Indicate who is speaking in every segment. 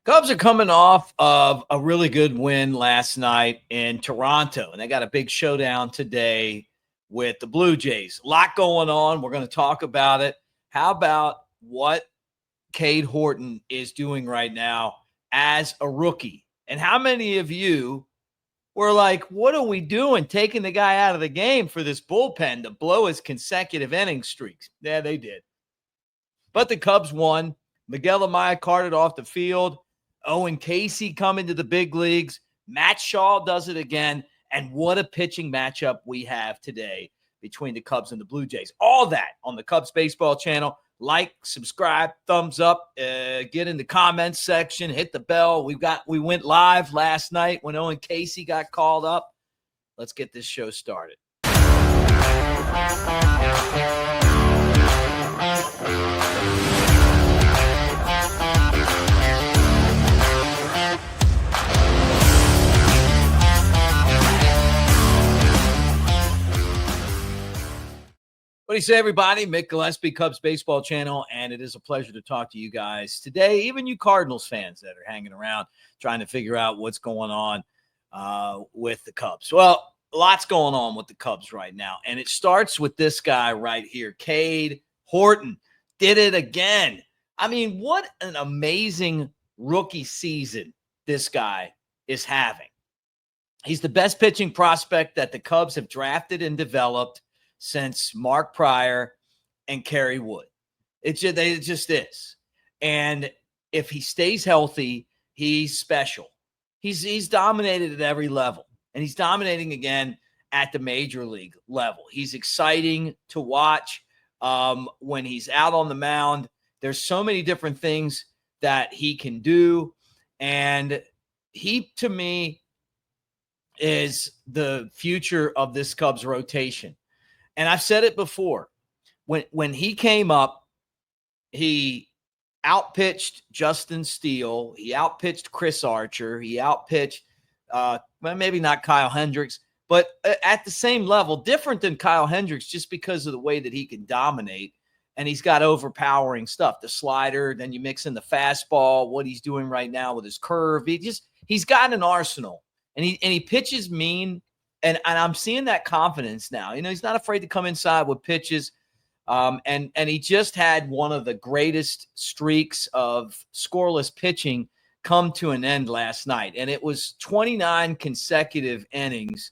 Speaker 1: Cubs are coming off of a really good win last night in Toronto, and they got a big showdown today with the Blue Jays. A lot going on. We're going to talk about it. How about what Cade Horton is doing right now as a rookie? And how many of you were like, what are we doing taking the guy out of the game for this bullpen to blow his consecutive inning streaks? Yeah, they did. But the Cubs won. Miguel Amaya carted off the field. Owen Caissie coming to the big leagues. Matt Shaw does it again. And what a pitching matchup we have today between the Cubs and the Blue Jays. All that on the Cubs Baseball channel. Like, subscribe, thumbs up, get in the comments section, hit the bell. We went live last night when Owen Caissie got called up. Let's get this show started. What do you say, everybody? Mick Gillespie, Cubs Baseball Channel, and it is a pleasure to talk to you guys today, even you Cardinals fans that are hanging around trying to figure out what's going on with the Cubs. Well, lots going on with the Cubs right now, and it starts with this guy right here, Cade Horton. Did it again. I mean, what an amazing rookie season this guy is having. He's the best pitching prospect that the Cubs have drafted and developed since Mark Pryor and Kerry Wood. It just is. And if he stays healthy, he's special. He's dominated at every level, and he's dominating again at the major league level. He's exciting to watch when he's out on the mound. There's so many different things that he can do, and he, to me, is the future of this Cubs rotation. And I've said it before. When he came up, he outpitched Justin Steele. He outpitched Chris Archer. He outpitched, maybe not Kyle Hendricks, but at the same level, different than Kyle Hendricks just because of the way that he can dominate. And he's got overpowering stuff. The slider, then you mix in the fastball, what he's doing right now with his curve. He's got an arsenal. And he pitches mean. And I'm seeing that confidence now. You know, he's not afraid to come inside with pitches. And he just had one of the greatest streaks of scoreless pitching come to an end last night. And it was 29 consecutive innings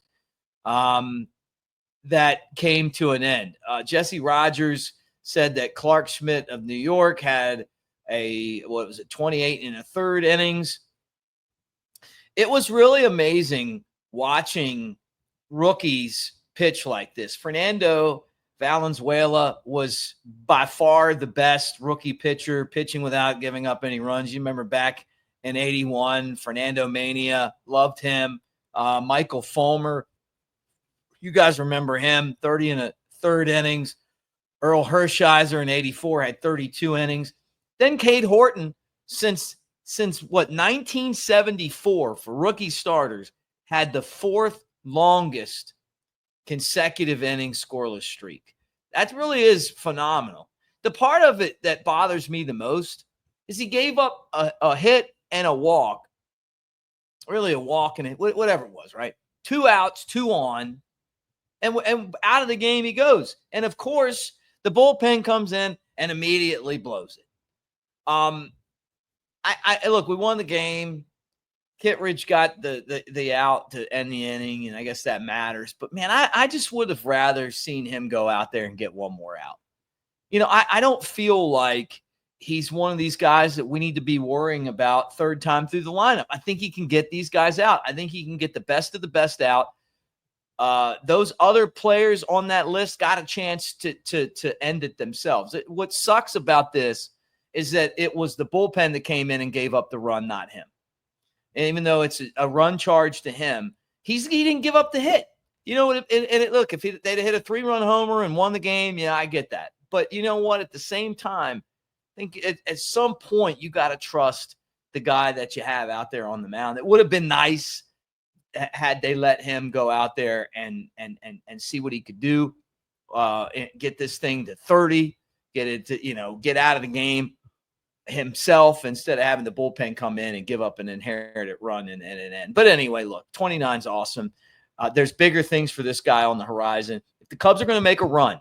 Speaker 1: that came to an end. Jesse Rogers said that Clark Schmidt of New York had 28 and a third innings. It was really amazing watching rookies pitch like this. Fernando Valenzuela was by far the best rookie pitcher, pitching without giving up any runs. You remember back in 81, Fernando Mania, loved him. Michael Fulmer, you guys remember him, 30 and a third innings. Earl Hershiser in 84 had 32 innings. Then Cade Horton, since 1974 for rookie starters, had the fourth longest consecutive inning scoreless streak. That really is phenomenal. The part of it that bothers me the most is he gave up a hit and a walk, really a walk and whatever it was, right? 2 outs, 2 on, and out of the game he goes. And of course, the bullpen comes in and immediately blows it. Look, we won the game. Kittredge got the out to end the inning, and I guess that matters. But, man, I just would have rather seen him go out there and get one more out. You know, I don't feel like he's one of these guys that we need to be worrying about third time through the lineup. I think he can get these guys out. I think he can get the best of the best out. Those other players on that list got a chance to end it themselves. What sucks about this is that it was the bullpen that came in and gave up the run, not him. And even though it's a run charge to him, he didn't give up the hit. You know, look, if they'd hit a 3-run homer and won the game, yeah, I get that. But you know what? At the same time, I think at some point you got to trust the guy that you have out there on the mound. It would have been nice had they let him go out there and see what he could do, get this thing to 30, get it to, get out of the game. himself instead of having the bullpen come in and give up an inherited run and an end. But anyway, look, 29 is awesome. There's bigger things for this guy on the horizon. If the Cubs are going to make a run,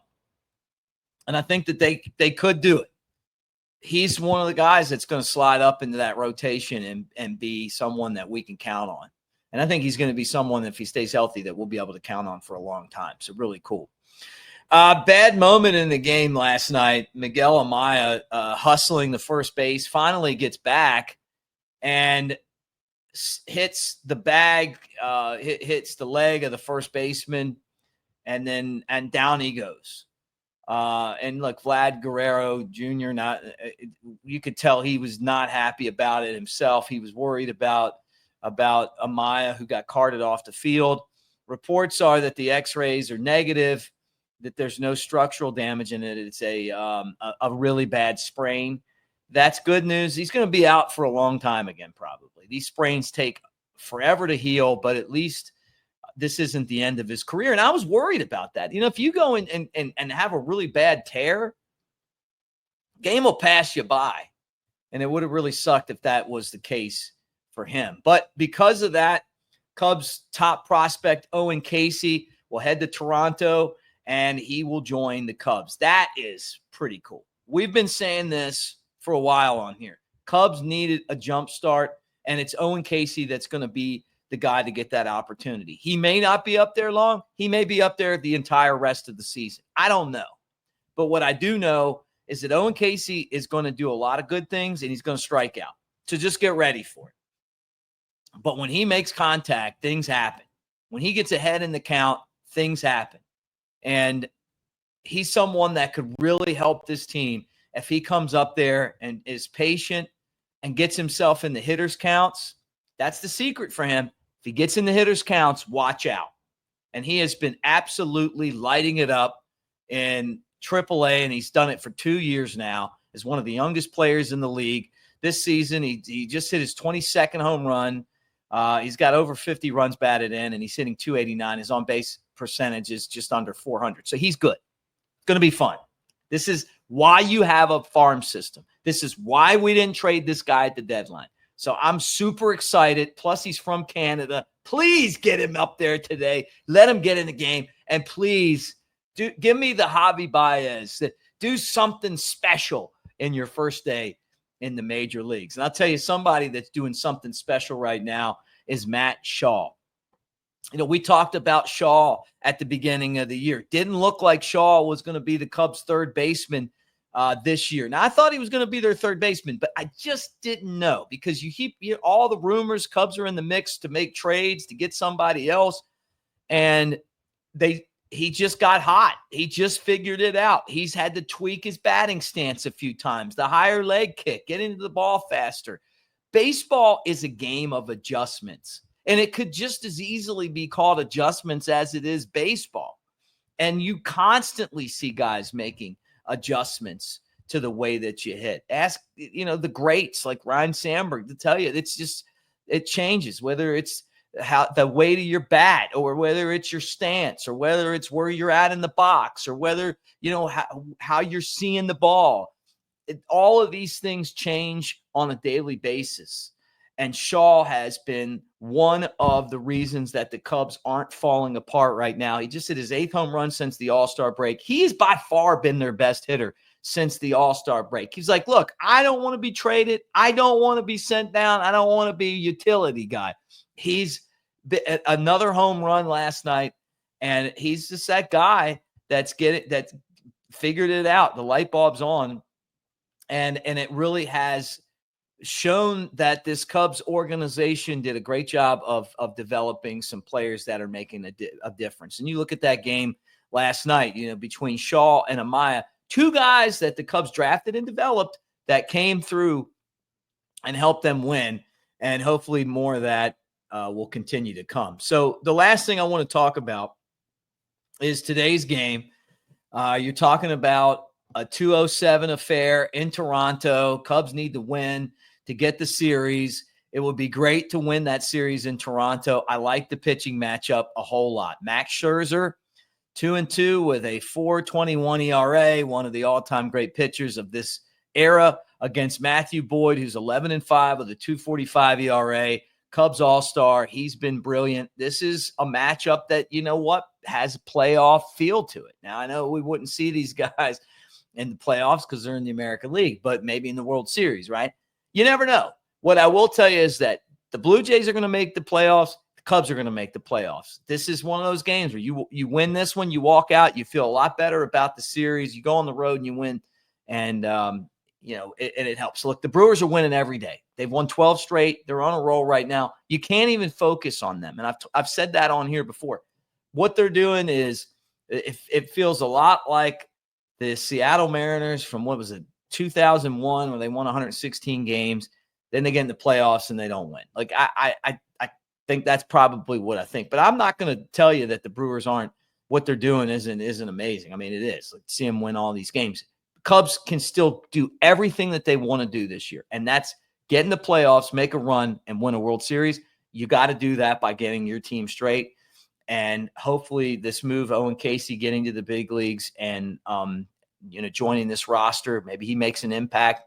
Speaker 1: and I think that they could do it, he's one of the guys that's going to slide up into that rotation and be someone that we can count on. And I think he's going to be someone, if he stays healthy, that we'll be able to count on for a long time. So really cool. Bad moment in the game last night. Miguel Amaya hustling the first base, finally gets back and hits the bag, hits the leg of the first baseman, and down he goes. And look, Vlad Guerrero Jr., you could tell he was not happy about it himself. He was worried about Amaya, who got carted off the field. Reports are that the x-rays are negative, that there's no structural damage in it. It's a really bad sprain. That's good news. He's going to be out for a long time again, probably. These sprains take forever to heal, but at least this isn't the end of his career. And I was worried about that. If you go and have a really bad tear, game will pass you by. And it would have really sucked if that was the case for him. But because of that, Cubs top prospect Owen Caissie will head to Toronto, and he will join the Cubs. That is pretty cool. We've been saying this for a while on here. Cubs needed a jump start, and it's Owen Caissie that's going to be the guy to get that opportunity. He may not be up there long. He may be up there the entire rest of the season. I don't know. But what I do know is that Owen Caissie is going to do a lot of good things, and he's going to strike out. So just get ready for it. But when he makes contact, things happen. When he gets ahead in the count, things happen. And he's someone that could really help this team if he comes up there and is patient and gets himself in the hitters' counts. That's the secret for him. If he gets in the hitters' counts, watch out. And he has been absolutely lighting it up in AAA, and he's done it for 2 years now as one of the youngest players in the league. This season, he just hit his 22nd home run. He's got over 50 runs batted in, and he's hitting .289. His on-base percentage is just under 400. So he's good. It's going to be fun. This is why you have a farm system. This is why we didn't trade this guy at the deadline. So I'm super excited. Plus, he's from Canada. Please get him up there today. Let him get in the game. And please give me the Javi Baez. Do something special in your first day in the major leagues. And I'll tell you, somebody that's doing something special right now is Matt Shaw. We talked about Shaw at the beginning of the year. Didn't look like Shaw was going to be the Cubs' third baseman this year. Now, I thought he was going to be their third baseman, but I just didn't know because you hear all the rumors. Cubs are in the mix to make trades to get somebody else, and he just got hot. He just figured it out. He's had to tweak his batting stance a few times, the higher leg kick, get into the ball faster. Baseball is a game of adjustments, and it could just as easily be called adjustments as it is baseball. And you constantly see guys making adjustments to the way that you hit. Ask, the greats like Ryan Sandberg to tell you, it changes, whether it's how the weight of your bat, or whether it's your stance, or whether it's where you're at in the box, or whether, how you're seeing the ball. All of these things change on a daily basis. And Shaw has been one of the reasons that the Cubs aren't falling apart right now. He just hit his 8th home run since the All-Star break. He has by far been their best hitter since the All-Star break. He's like, look, I don't want to be traded. I don't want to be sent down. I don't want to be a utility guy. He's another home run last night, and he's just that guy that's figured it out. The light bulb's on, and it really has shown that this Cubs organization did a great job of developing some players that are making a difference. And you look at that game last night, between Shaw and Amaya, two guys that the Cubs drafted and developed that came through and helped them win. And hopefully more of that will continue to come. So the last thing I want to talk about is today's game. You're talking about a 207 affair in Toronto. Cubs need to win to get the series. It would be great to win that series in Toronto. I like the pitching matchup a whole lot. Max Scherzer, 2-2 with a 4.21 ERA, one of the all-time great pitchers of this era against Matthew Boyd, who's 11-5 with a 2.45 ERA. Cubs All-Star. He's been brilliant. This is a matchup that, you know what, has a playoff feel to it. Now, I know we wouldn't see these guys in the playoffs because they're in the American League, but maybe in the World Series, right? You never know. What I will tell you is that the Blue Jays are going to make the playoffs. The Cubs are going to make the playoffs. This is one of those games where you win this one, you walk out, you feel a lot better about the series. You go on the road and you win, and it helps. Look, the Brewers are winning every day. They've won 12 straight. They're on a roll right now. You can't even focus on them. And I've said that on here before. What they're doing is it feels a lot like the Seattle Mariners from, what was it, 2001, where they won 116 games. Then they get in the playoffs and they don't win. Like I think that's probably what I think. But I'm not going to tell you that the Brewers aren't, what they're doing isn't amazing. I mean, it is. Like, see them win all these games. Cubs can still do everything that they want to do this year, and that's get in the playoffs, make a run, and win a World Series. You got to do that by getting your team straight. And hopefully this move, Owen Caissie getting to the big leagues and joining this roster, maybe he makes an impact.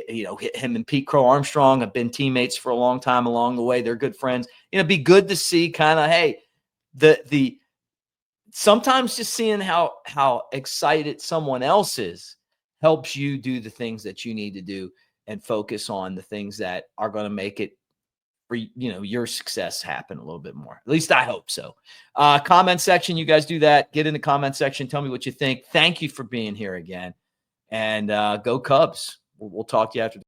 Speaker 1: Him and Pete Crow Armstrong have been teammates for a long time along the way. They're good friends. Be good to see kind of, hey, the sometimes just seeing how excited someone else is helps you do the things that you need to do and focus on the things that are going to make it for your success happen a little bit more. At least I hope so. Comment section, you guys do that. Get in the comment section. Tell me what you think. Thank you for being here again. And go Cubs. We'll talk to you after.